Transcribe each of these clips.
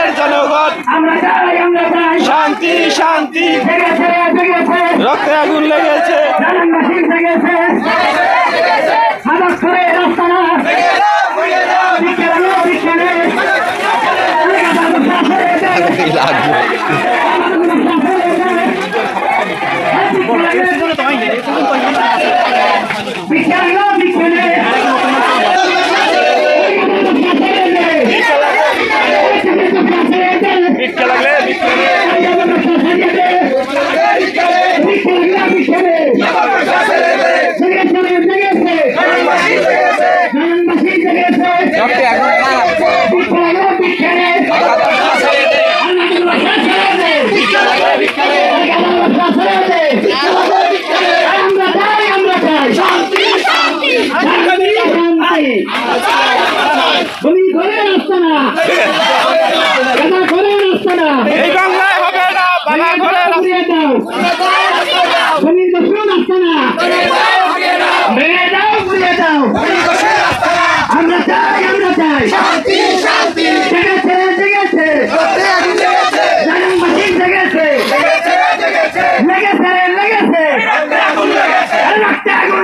বাংলার জনগণ শান্তি শান্তি রক্তে আগুন লেগেছে এই বাংলায় হবে না বাংলা করে আমরা চাই শান্তি শান্তি জেগেছে জেগেছে জনগণ জেগেছে লেগেছে লেগেছে রক্তে আগুন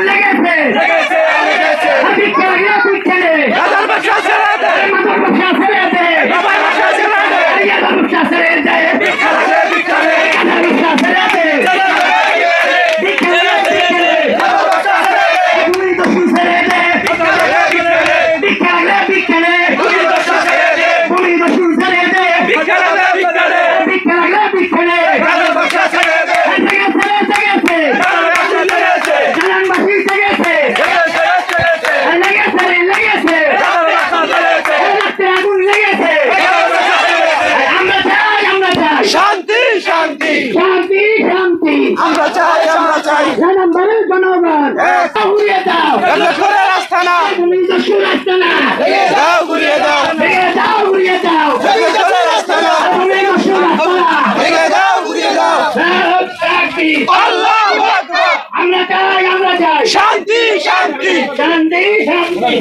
লেগেছে আমরা চাই জনগণের জনগণ ঘুরিয়ে দাও করে রাস্তা না দাও ঘুরিয়ে দাও ঘুরিয়ে দাও রাস্তা না দাও ঘুরিয়ে দাও আল্লাহু আকবার আমরা চাই শান্তি শান্তি শান্তি শান্তি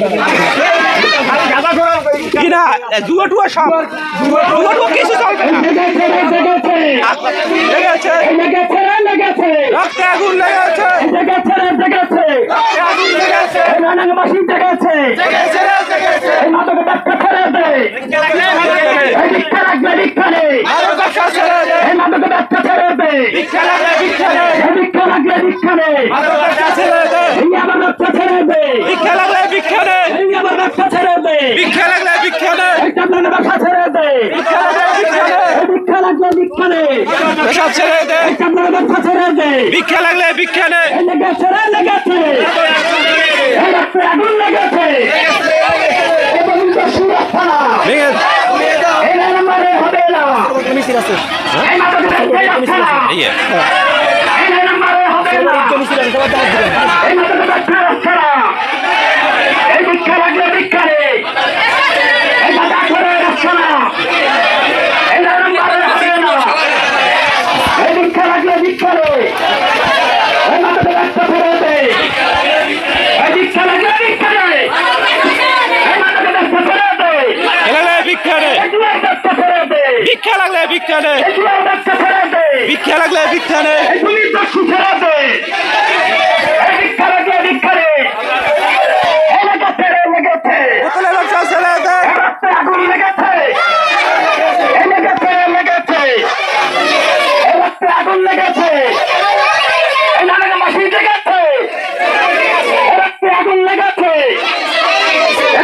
কিনা দুটো সব দুটো কিছু চলবে না লেগেছে রক্তে আগুন লেগেছে আগুন লেগেছে নানাবাসী জেগেছে মাদক ব্যবসা ছেড়ে দে ভিক্ষা লাগবে ভিক্ষা নেই মাদক ব্যবসা ছেড়ে দে ভিক্ষা লাগবে ভিক্ষা নেই ভিক্ষা লাগবে ভিক্ষা নেই মাদক ব্যবসা ছেড়ে দে আমার ব্যবসা ছেড়ে দে ভিক্ষা লাগবে ভিক্ষা নেই আমার ব্যবসা ছেড়ে দে ভিক্ষা লাগবে ভিক্ষা নেই আপনার ব্যবসা ছেড়ে দে ভিক্ষা লাগবে ভিক্ষা নেই ভিক্ষা লাগবে ভিক্ষা নেই ব্যবসা ছেড়ে দে আপনার ব্যবসা ছেড়ে দে ভিক্ষা লাগলে ভিক্ষা নেই লেগেছে লেগেছে রক্তে আগুন লেগেছে ভিক্ষা লাগলে ভিক্ষা নেই ভিক্ষা লাগলে ভিক্ষা নেই আগুন লেগেছে আগুন লেগেছে নানাবাসী জেগেছে আগুন লেগেছে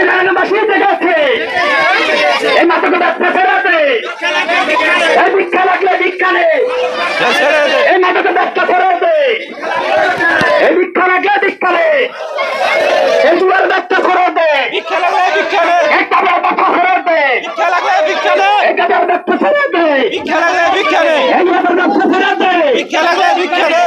নানাবাসী জেগেছে এই মাদক ব্যবসা ছেড়ে দে ভিক্ষা লাগলে ভিক্ষা নেই এই মাদক ব্যবসা ছেড়ে দে ভিক্ষা লাগলে ভিক্ষা নেই এই দুয়ার ব্যবসা ছেড়ে দে ভিক্ষা লাগলে ভিক্ষা নেই একটা ব্যবসা ছেড়ে দে ভিক্ষা লাগলে ভিক্ষা নেই একটা ব্যবসা ছেড়ে দে ভিক্ষা লাগলে ভিক্ষা নেই এই ব্যবসা ছেড়ে দে ভিক্ষা লাগলে ভিক্ষা নেই